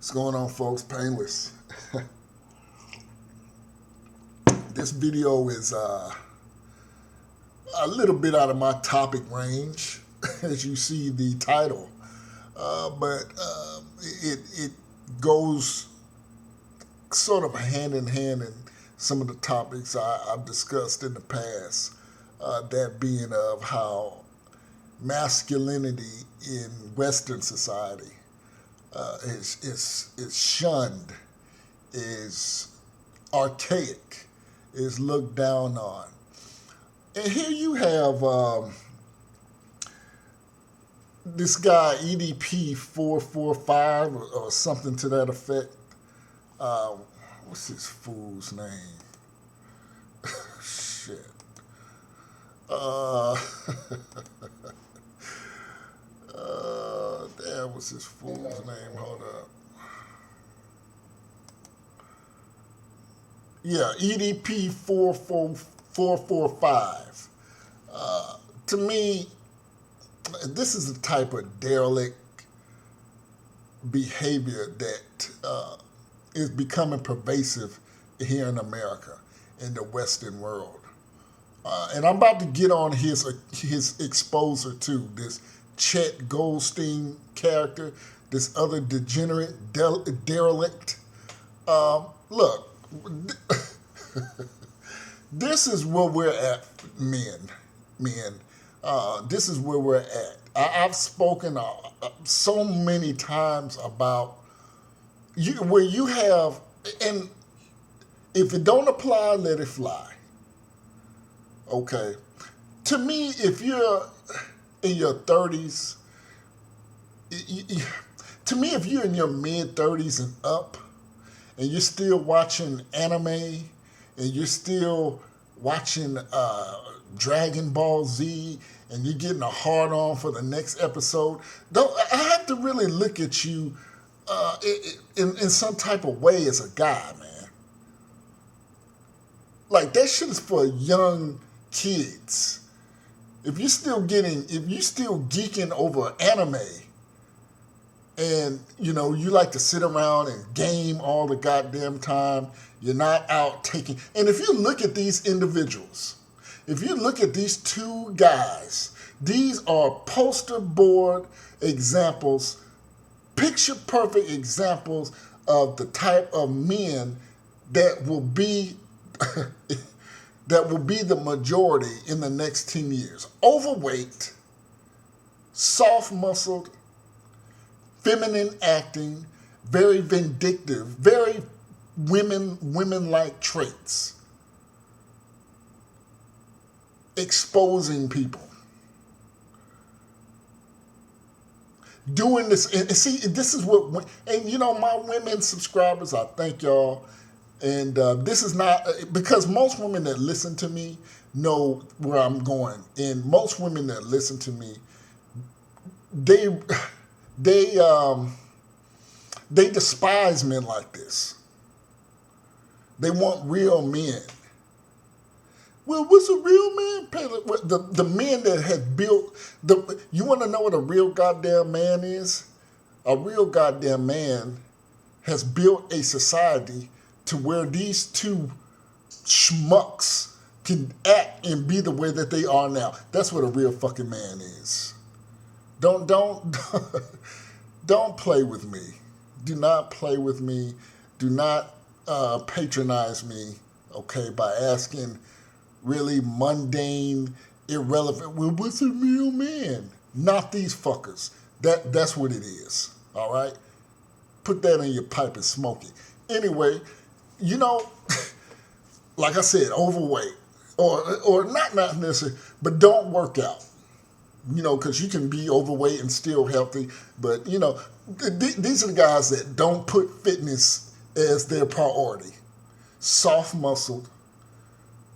What's going on, folks? Painless. This video is a little bit out of my topic range, as you see the title, but it goes sort of hand in hand in some of the topics I've discussed in the past, that being of how masculinity in Western society is shunned, is archaic, is looked down on. And here you have this guy, EDP445 or something to that effect. What's this fool's name? Shit. Damn, what's this fool's name? Hold up. Yeah, EDP445. To me, this is the type of derelict behavior that is becoming pervasive here in America, in the Western world. And I'm about to get on his exposure too, this Chet Goldstein character, this other degenerate derelict. Look, this is where we're at, men. This is where we're at. I've spoken so many times about where you have, and if it don't apply, let it fly. Okay. To me, if you're in your 30s, to me, if you're in your mid-30s and up, and you're still watching anime, and you're still watching Dragon Ball Z, and you're getting a hard-on for the next episode, I have to really look at you in some type of way as a guy, man. Like, that shit is for young kids. If you're still geeking over anime, and you like to sit around and game all the goddamn time, you're not out taking. And if you look at these individuals, if you look at these two guys, these are poster board examples, picture perfect examples of the type of men that will be that will be the majority in the next 10 years. Overweight, soft-muscled, feminine acting, very vindictive, very women-like traits. Exposing people. Doing this, and see, this is what, and my women subscribers, I thank y'all. And this is not, because most women that listen to me know where I'm going. And most women that listen to me, they despise men like this. They want real men. Well, what's a real man? The men that have built, you want to know what a real goddamn man is? A real goddamn man has built a society to where these two schmucks can act and be the way that they are now. That's what a real fucking man is. Don't play with me. Do not play with me. Do not patronize me, okay, by asking really mundane, irrelevant, well, what's a real man? Not these fuckers. That's what it is, all right? Put that in your pipe and smoke it. Anyway, like I said, overweight, or not necessarily, but don't work out, because you can be overweight and still healthy. But, these are the guys that don't put fitness as their priority. Soft-muscled,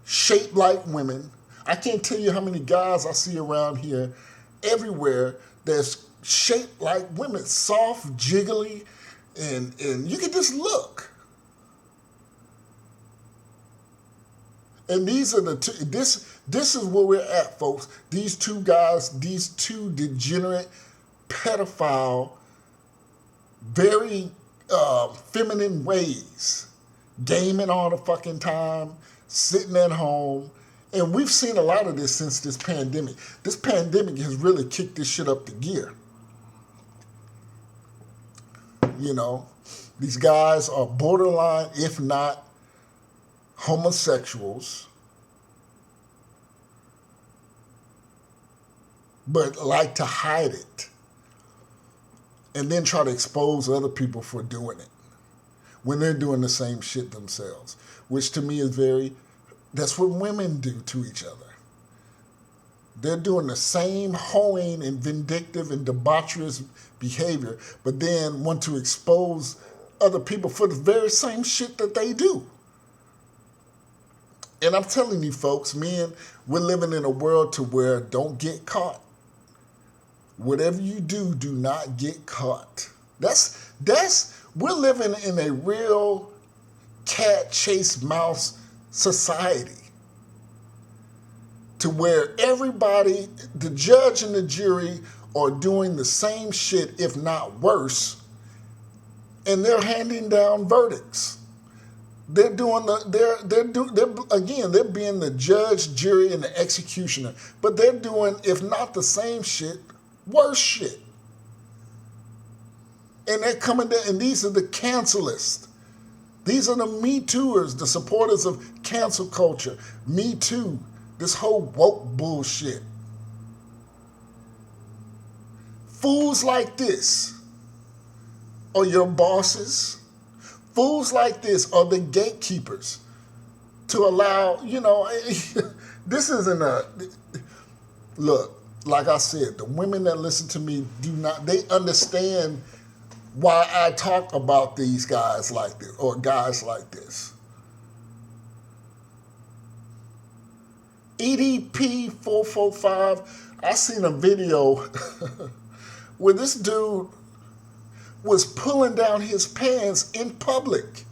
shaped like women. I can't tell you how many guys I see around here, everywhere, that's shaped like women, soft, jiggly, and you can just look. And these are the two, this is where we're at, folks. These two guys, these two degenerate, pedophile, very feminine ways, gaming all the fucking time, sitting at home. And we've seen a lot of this since this pandemic. This pandemic has really kicked this shit up the gear. You know, these guys are borderline, if not homosexuals, but like to hide it and then try to expose other people for doing it when they're doing the same shit themselves, which to me is that's what women do to each other. They're doing the same hoeing and vindictive and debaucherous behavior, but then want to expose other people for the very same shit that they do. And I'm telling you folks, men, we're living in a world to where don't get caught. Whatever you do, do not get caught. We're living in a real cat chase mouse society to where everybody, the judge and the jury, are doing the same shit, if not worse, and they're handing down verdicts. They're being the judge, jury, and the executioner, but they're doing, if not the same shit, worse shit. And they're coming down, and these are the cancelists. These are the Me Tooers, the supporters of cancel culture. Me Too, this whole woke bullshit. Fools like this are your bosses. Fools like this are the gatekeepers to allow, this isn't look, like I said, the women that listen to me they understand why I talk about these guys like this or guys like this. EDP445, I seen a video where this dude was pulling down his pants in public.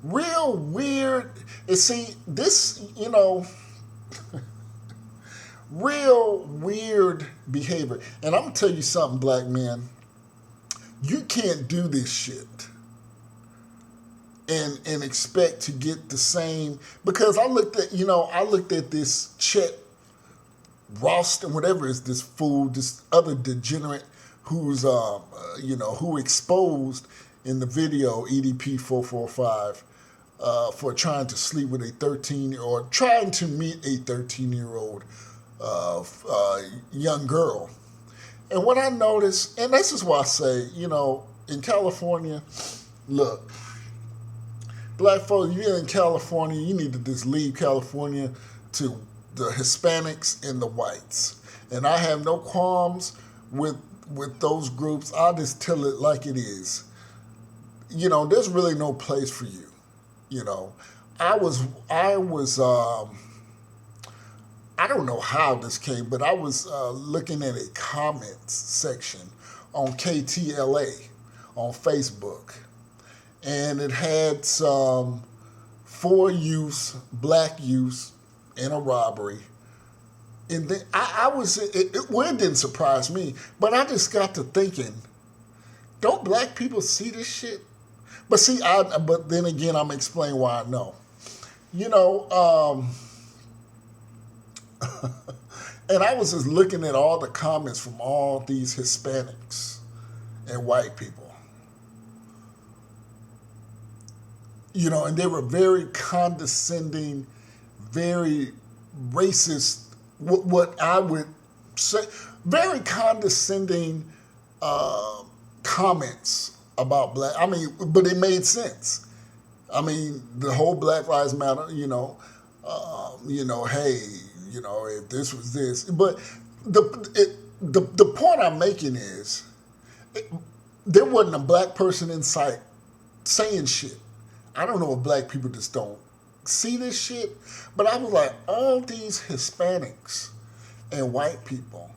Real weird. And see, this, real weird behavior. And I'm going to tell you something, black men. You can't do this shit and expect to get the same. Because I looked at this Chet, Ralston, whatever is this fool, this other degenerate who's, who exposed in the video EDP445 for trying to sleep with a 13-year-old, trying to meet a 13-year-old young girl. And what I noticed, and this is why I say, in California, look, black folks, you're in California, you need to just leave California to the Hispanics and the whites. And I have no qualms with those groups. I'll just tell it like it is. There's really no place for you. I don't know how this came, but I was looking at a comments section on KTLA on Facebook, and it had some 4 youths, black youths, in a robbery. And then it didn't surprise me, but I just got to thinking, don't black people see this shit? But but then again, I'm explaining why I know. And I was just looking at all the comments from all these Hispanics and white people. And they were very condescending, very racist, what I would say, very condescending comments about black. But it made sense. The whole Black Lives Matter, hey, if this was this. But the point I'm making is, there wasn't a black person in sight saying shit. I don't know if black people just don't see this shit, but I was like, all these Hispanics and white people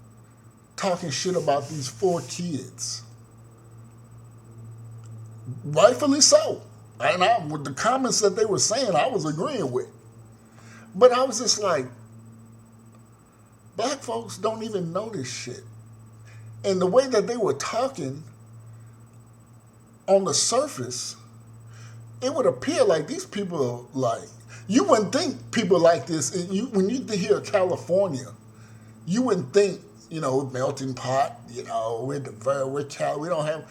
talking shit about these 4 kids. Rightfully so. And with the comments that they were saying, I was agreeing with. But I was just like, black folks don't even know this shit. And the way that they were talking on the surface, it would appear like these people are like, you wouldn't think people like this. When you hear California, you wouldn't think, melting pot, we're we don't have,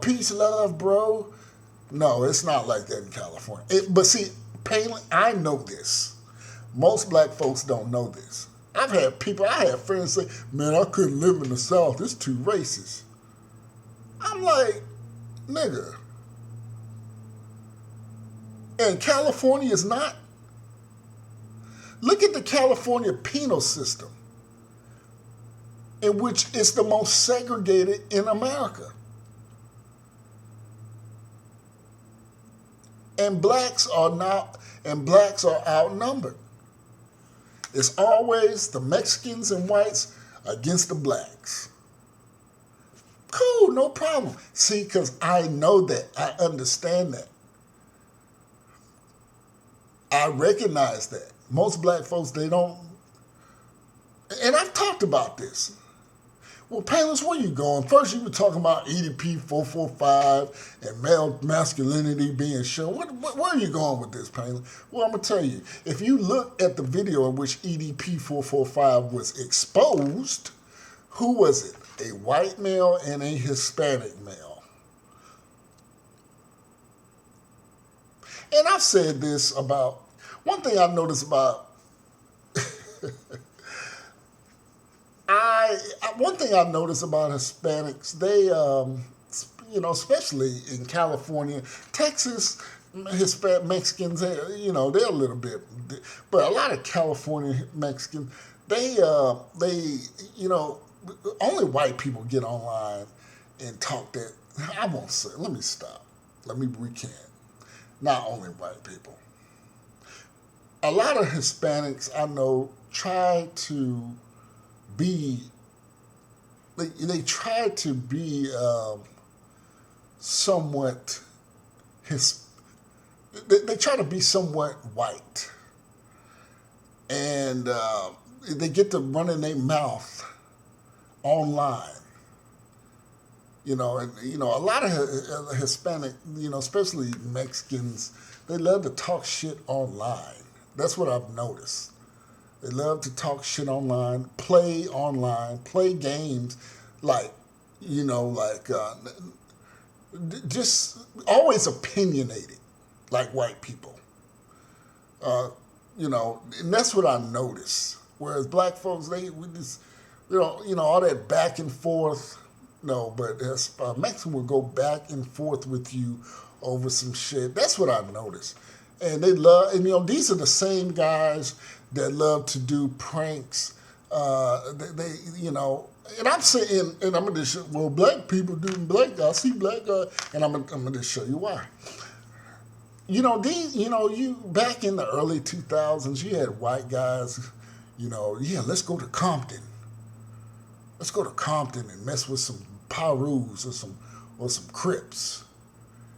peace, love, bro. No, it's not like that in California. But see, Palin, I know this. Most black folks don't know this. I have friends say, man, I couldn't live in the South. It's too racist. I'm like, nigga. And California is not. Look at the California penal system, in which it's the most segregated in America. And blacks are outnumbered. It's always the Mexicans and whites against the blacks. Cool, no problem. See, because I know that. I understand that. I recognize that. Most black folks, they don't. And I've talked about this. Well, Payless, where you going? First, you were talking about EDP445 and male masculinity being shown. Where are you going with this, Payless? Well, I'm going to tell you. If you look at the video in which EDP445 was exposed, who was it? A white male and a Hispanic male. And I've said this about, one thing I've noticed about, one thing I've noticed about Hispanics, they, especially in California, Texas, Mexicans, they're a little bit, but a lot of California Mexicans, they, only white people get online and talk that. I won't say. Let me stop. Let me recant. Not only white people. A lot of Hispanics I know try to be. They try to be somewhat. They try to be somewhat white, and they get to running their mouth online, and a lot of Hispanic, especially Mexicans, they love to talk shit online. That's what I've noticed. They love to talk shit online, play games, just always opinionated, like white people. And that's what I noticed. Whereas black folks, all that back and forth. No, but Mexican will go back and forth with you over some shit. That's what I've noticed. And they love, these are the same guys that love to do pranks. And I'm saying, and I'm going to show, well, black people do black guys, see black guys, and I'm going to show you why. You back in the early 2000s, you had white guys, let's go to Compton. Let's go to Compton and mess with some Pyrus or some Crips.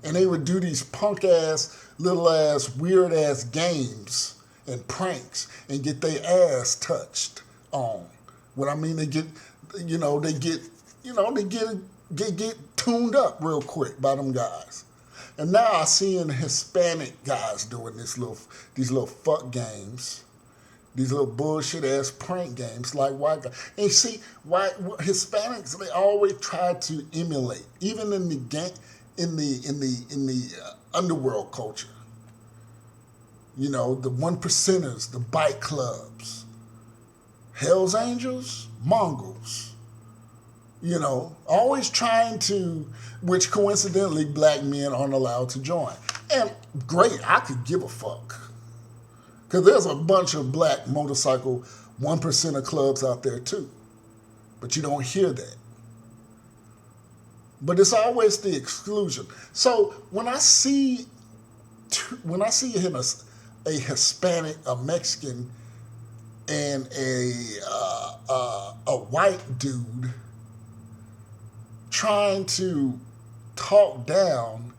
And they would do these punk-ass, little-ass, weird-ass games and pranks and get their ass touched on. What I mean, they get tuned up real quick by them guys. And now I see in Hispanic guys doing these little fuck games. These little bullshit ass prank games like white guys. And you see, Hispanics, they always try to emulate, even in the underworld culture. The one percenters, the bike clubs, Hell's Angels, Mongols. Always trying to, which coincidentally black men aren't allowed to join. And great, I could give a fuck. Because there's a bunch of black motorcycle 1%er clubs out there too. But you don't hear that. But it's always the exclusion. So when I see a Hispanic, a Mexican, and a white dude trying to talk down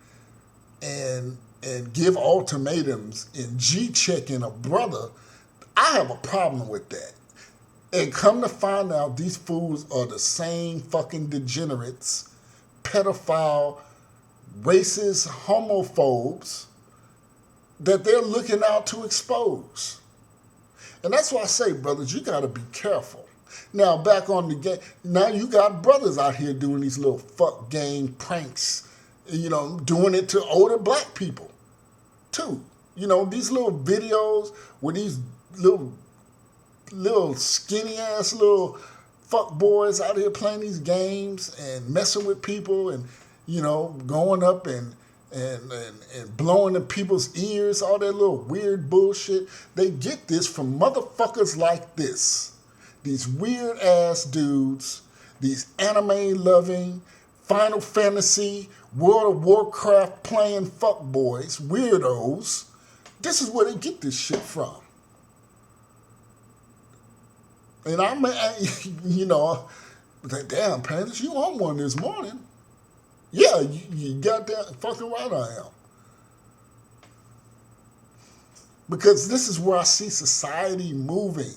and give ultimatums and G-checking a brother, I have a problem with that. And come to find out, these fools are the same fucking degenerates, pedophile, racist, homophobes that they're looking out to expose. And that's why I say, brothers, you got to be careful. Now, back on the game, now you got brothers out here doing these little fuck gang pranks, doing it to older black people, too. These little videos with these little skinny ass little fuck boys out here playing these games and messing with people and, going up and blowing in people's ears, all that little weird bullshit. They get this from motherfuckers like this. These weird ass dudes, these anime loving, Final Fantasy, World of Warcraft playing fuck boys, weirdos. This is where they get this shit from. And I'm, damn, Panthers, you on one this morning. Yeah, you goddamn fucking right I am. Because this is where I see society moving.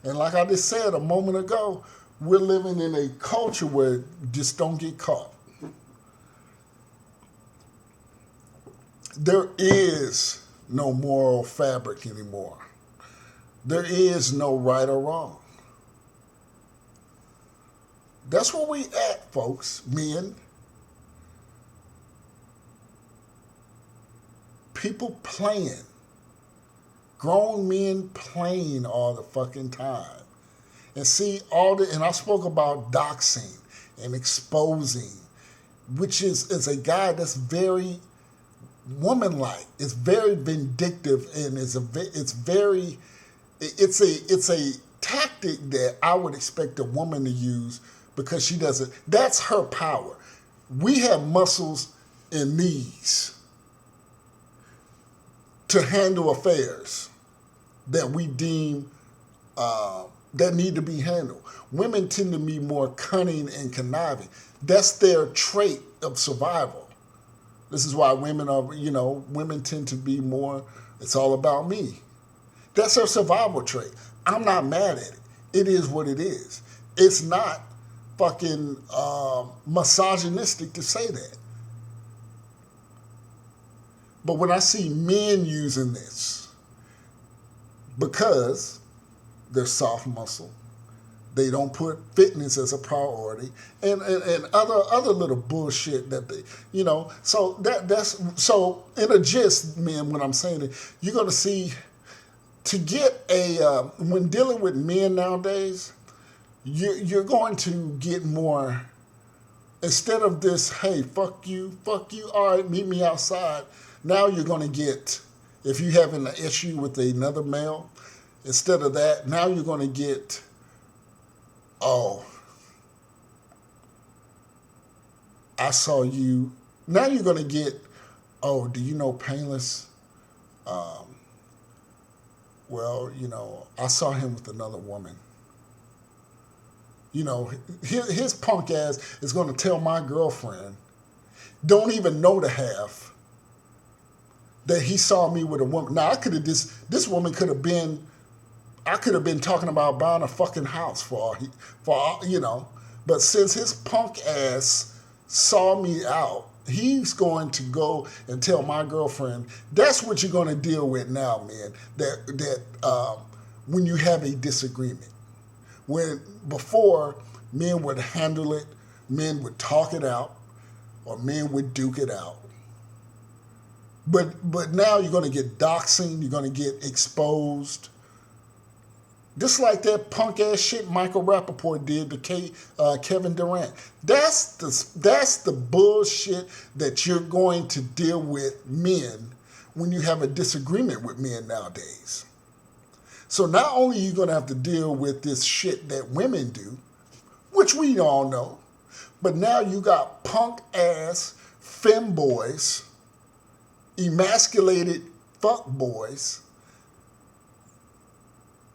And like I just said a moment ago, we're living in a culture where just don't get caught. There is no moral fabric anymore. There is no right or wrong. That's where we at, folks, men. People playing. Grown men playing all the fucking time. And see, and I spoke about doxing and exposing, which is a guy that's very woman-like. It's very vindictive, and it's a tactic that I would expect a woman to use because she doesn't. That's her power. We have muscles and knees to handle affairs that we deem that need to be handled. Women tend to be more cunning and conniving. That's their trait of survival. This is why women tend to be more, it's all about me. That's their survival trait. I'm not mad at it. It is what it is. It's not fucking misogynistic to say that. But when I see men using this, because they're soft muscle, they don't put fitness as a priority, and other little bullshit that they, so in a gist, man, when I'm saying it, you're gonna see, to get when dealing with men nowadays, you're going to get more, instead of this, hey, fuck you, all right, meet me outside. Now you're going to get, if you're having an issue with another male, instead of that, now you're going to get, oh, I saw you. Now you're going to get, oh, do you know Painless? Well, I saw him with another woman. His punk ass is going to tell my girlfriend, don't even know the half, that he saw me with a woman. Now, this woman could have been, I could have been talking about buying a fucking house for but since his punk ass saw me out, he's going to go and tell my girlfriend. That's what you're going to deal with now, man, that when you have a disagreement. When before, men would handle it, men would talk it out, or men would duke it out. But now you're going to get doxing, you're going to get exposed. Just like that punk ass shit Michael Rappaport did to Kevin Durant. That's the bullshit that you're going to deal with men when you have a disagreement with men nowadays. So not only are you going to have to deal with this shit that women do, which we all know, but now you got punk ass femboys, emasculated fuck boys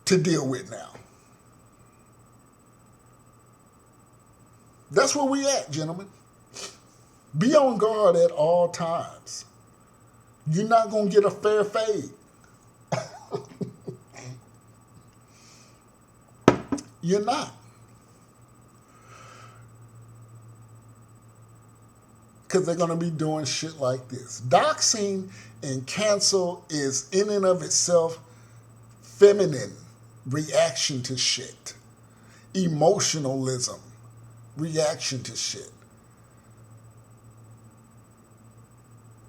to deal with now. That's where we at, gentlemen. Be on guard at all times. You're not going to get a fair fade. You're not. Because they're going to be doing shit like this. Doxing and cancel is in and of itself feminine reaction to shit. Emotionalism, reaction to shit.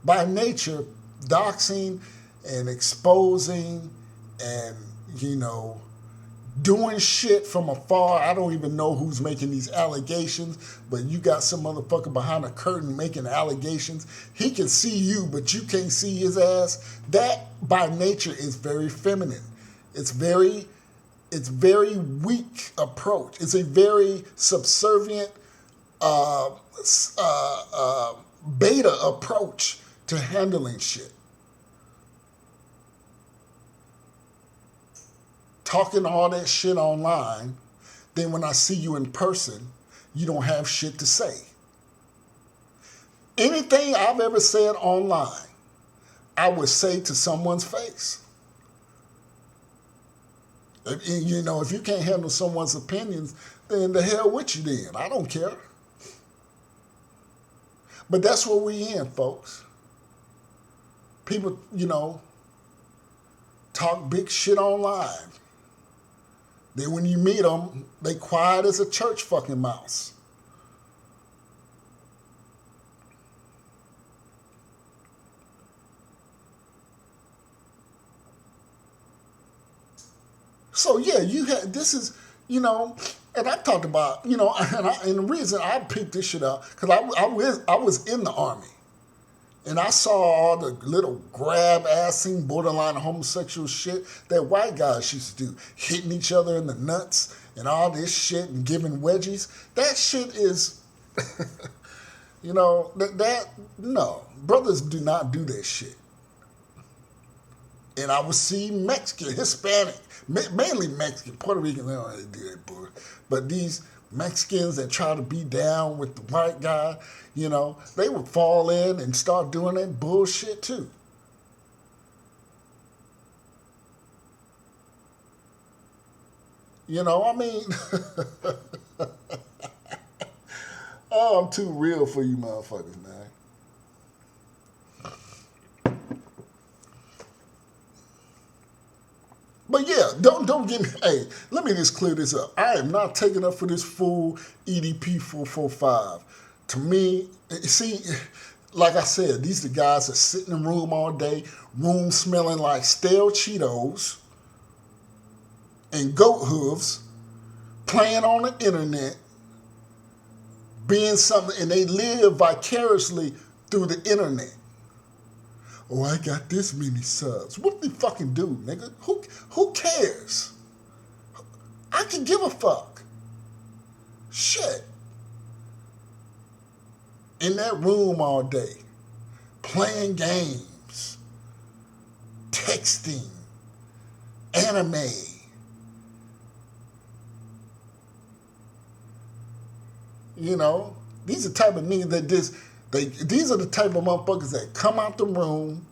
By nature, doxing and exposing and, doing shit from afar. I don't even know who's making these allegations, but you got some motherfucker behind a curtain making allegations. He can see you, but you can't see his ass. That, by nature, is very feminine. It's very weak approach. It's a very subservient, beta approach to handling shit. Talking all that shit online, then when I see you in person, you don't have shit to say. Anything I've ever said online, I would say to someone's face. If you can't handle someone's opinions, then the hell with you then. I don't care. But that's what we in, folks. People, talk big shit online. Then when you meet them, they quiet as a church fucking mouse. So yeah, this is, and I talked about, and the reason I picked this shit out, because I was in the Army. And I saw all the little grab-assing, borderline homosexual shit that white guys used to do, hitting each other in the nuts and all this shit and giving wedgies. That shit is, no, brothers do not do that shit. And I would see Mexican, Hispanic, mainly Mexican, Puerto Rican, they don't really do that bull. But these Mexicans that try to be down with the white guy, they would fall in and start doing that bullshit too. Oh, I'm too real for you motherfuckers, man. But yeah, don't get me. Hey, let me just clear this up. I am not taking up for this fool EDP445. To me, see, like I said, these are the guys that sit in the room all day, room smelling like stale Cheetos and goat hooves, playing on the internet, being something, and they live vicariously through the internet. Oh, I got this many subs. What do they fucking do, nigga? Who cares? I can give a fuck. Shit. In that room all day, playing games, texting, anime. These are the type of niggas that these are the type of motherfuckers that come out the room,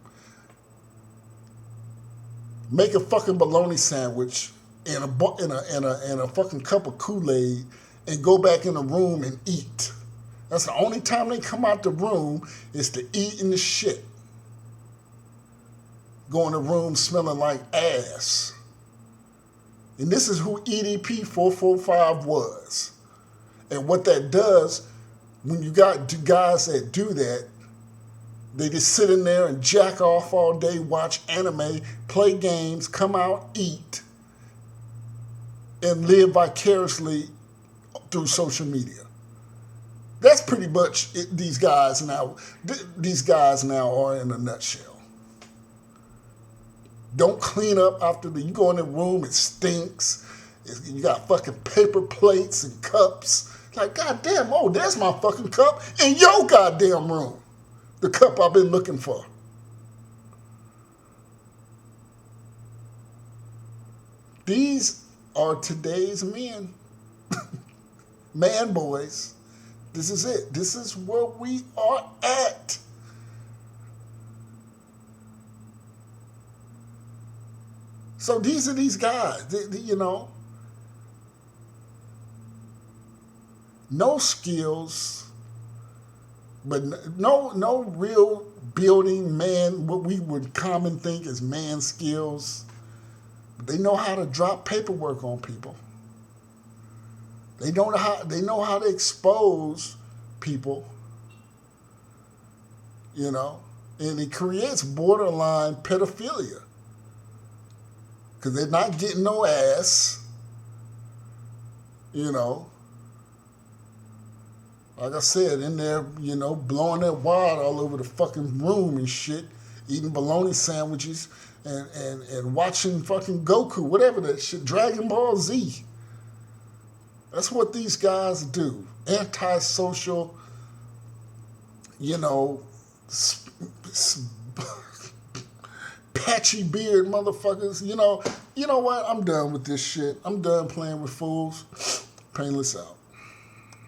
make a fucking bologna sandwich and a fucking cup of Kool-Aid and go back in the room and eat. That's the only time they come out the room is to eat in the shit. Go in the room smelling like ass. And this is who EDP445 was. And what that does, when you got guys that do that, they just sit in there and jack off all day, watch anime, play games, come out, eat, and live vicariously through social media. That's pretty much it, these guys now are in a nutshell. Don't clean up after you go in the room, it stinks. You got fucking paper plates and cups. Like, goddamn, oh, there's my fucking cup in your goddamn room. The cup I've been looking for. These are today's men. Man boys. This is it. This is where we are at. So these are these guys, no skills, but no real building man, what we would common think as man skills. They know how to drop paperwork on people. They know how to expose people, you know, and it creates borderline pedophilia because they're not getting no ass, you know. Like I said, in there, you know, blowing that wad all over the fucking room and shit, eating bologna sandwiches and watching fucking Goku, whatever that shit, Dragon Ball Z. That's what these guys do. Antisocial, you know, patchy beard motherfuckers. You know what? I'm done with this shit. I'm done playing with fools. Painless out.